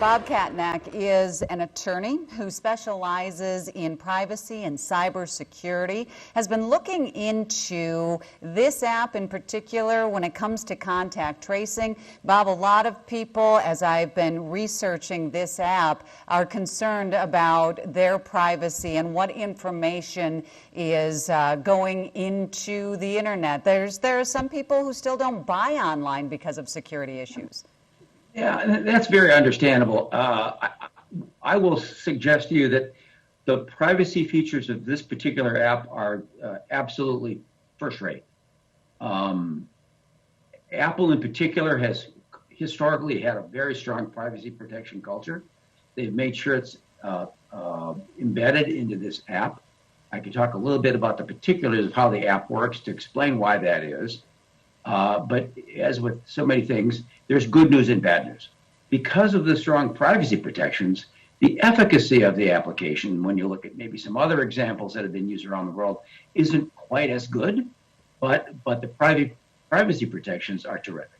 Bob Cattanach is an attorney who specializes in privacy and cybersecurity, has been looking into this app in particular when it comes to contact tracing. Bob, a lot of people, as I've been researching this app, are concerned about their privacy and what information is going into the internet. There are some people who still don't buy online because of security issues. Yeah, that's very understandable. I will suggest to you that the privacy features of this particular app are absolutely first-rate. Apple in particular has historically had a very strong privacy protection culture. They've made sure it's embedded into this app. I can talk a little bit about the particulars of how the app works to explain why that is. But as with so many things, there's good news and bad news. Because of the strong privacy protections, the efficacy of the application, when you look at maybe some other examples that have been used around the world, isn't quite as good, but the privacy protections are terrific.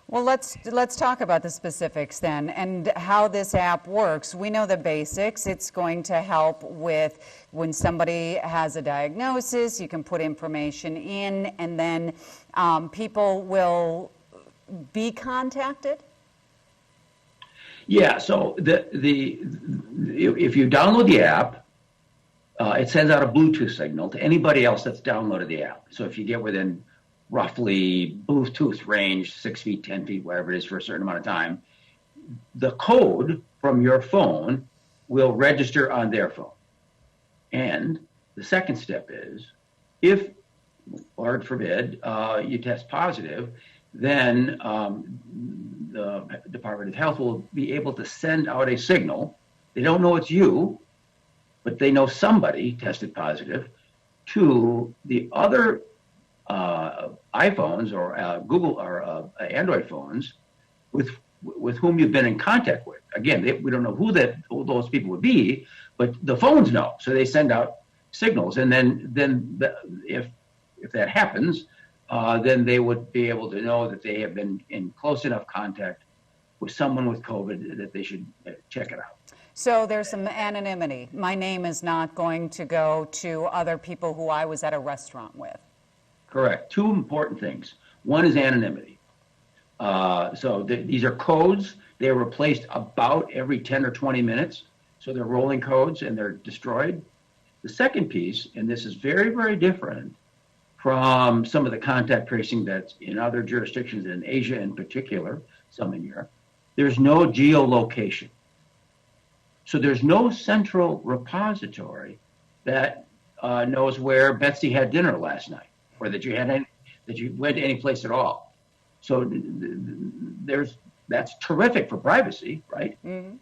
Well, let's talk about the specifics then and how this app works. We know the basics. It's going to help with when somebody has a diagnosis, you can put information in, and then people will be contacted? Yeah, so if you download the app, it sends out a Bluetooth signal to anybody else that's downloaded the app. So if you get within roughly Bluetooth range, 6 feet, 10 feet, whatever it is for a certain amount of time, the code from your phone will register on their phone. And the second step is, if, Lord forbid, you test positive, then the Department of Health will be able to send out a signal. They don't know it's you, but they know somebody tested positive to the other iPhones or Google or Android phones with whom you've been in contact with. Again, we don't know who those people would be, but the phones know. So they send out signals, and then if that happens, then they would be able to know that they have been in close enough contact with someone with COVID that they should check it out. So there's some anonymity. My name is not going to go to other people who I was at a restaurant with. Correct. Two important things. One is anonymity. These are codes. They're replaced about every 10 or 20 minutes. So they're rolling codes and they're destroyed. The second piece, and this is very, very different from some of the contact tracing that's in other jurisdictions, in Asia in particular, some in Europe, there's no geolocation. So there's no central repository that knows where Betsy had dinner last night, or that you went any place at all. So that's terrific for privacy, right? Mm-hmm.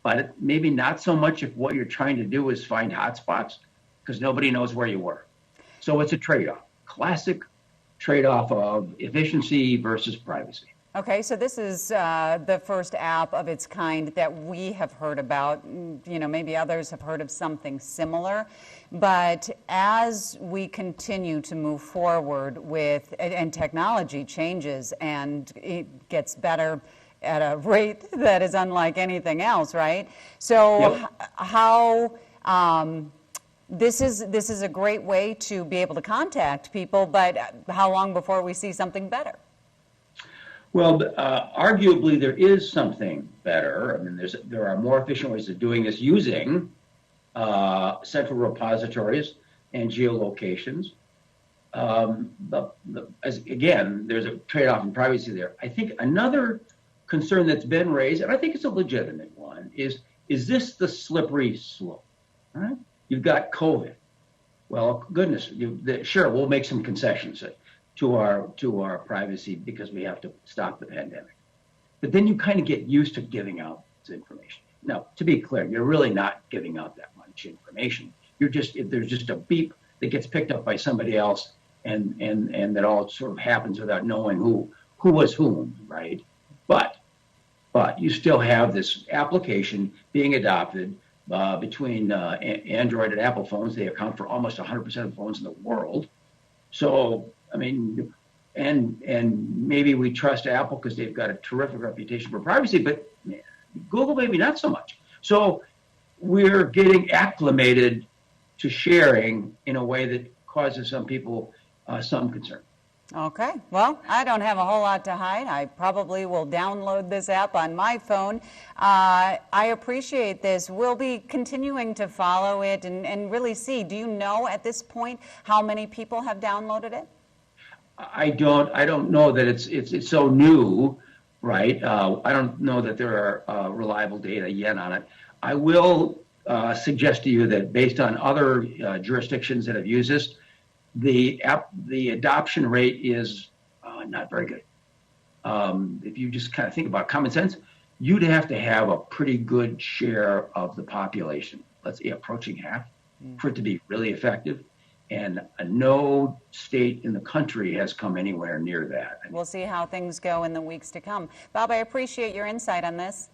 But maybe not so much if what you're trying to do is find hotspots, because nobody knows where you were. So it's a trade-off, classic trade-off of efficiency versus privacy. Okay, so this is the first app of its kind that we have heard about. You know, maybe others have heard of something similar. But as we continue to move forward with, and technology changes and it gets better at a rate that is unlike anything else, right? So yep. How... This is a great way to be able to contact people, but how long before we see something better? Well, arguably there is something better. I mean, there are more efficient ways of doing this using central repositories and geolocations. Again, there's a trade-off in privacy there. I think another concern that's been raised, and I think it's a legitimate one, is this the slippery slope? All right? You've got COVID. Well, goodness, sure, we'll make some concessions to our privacy because we have to stop the pandemic. But then you kind of get used to giving out this information. Now, to be clear, you're really not giving out that much information. There's just a beep that gets picked up by somebody else, and that all sort of happens without knowing who was whom, right? But you still have this application being adopted between Android and Apple phones. They account for almost 100% of phones in the world. So, I mean, and maybe we trust Apple because they've got a terrific reputation for privacy, but Google maybe not so much. So we're getting acclimated to sharing in a way that causes some people some concern. Okay, well, I don't have a whole lot to hide. I probably will download this app on my phone. I appreciate this. We'll be continuing to follow it and really see. Do you know at this point how many people have downloaded it? I don't know that it's so new, right? I don't know that there are reliable data yet on it. I will suggest to you that based on other jurisdictions that have used this, the adoption rate is not very good. If you just kind of think about common sense, you'd have to have a pretty good share of the population, let's say approaching half, for it to be really effective. And no state in the country has come anywhere near that. We'll see how things go in the weeks to come. Bob, I appreciate your insight on this.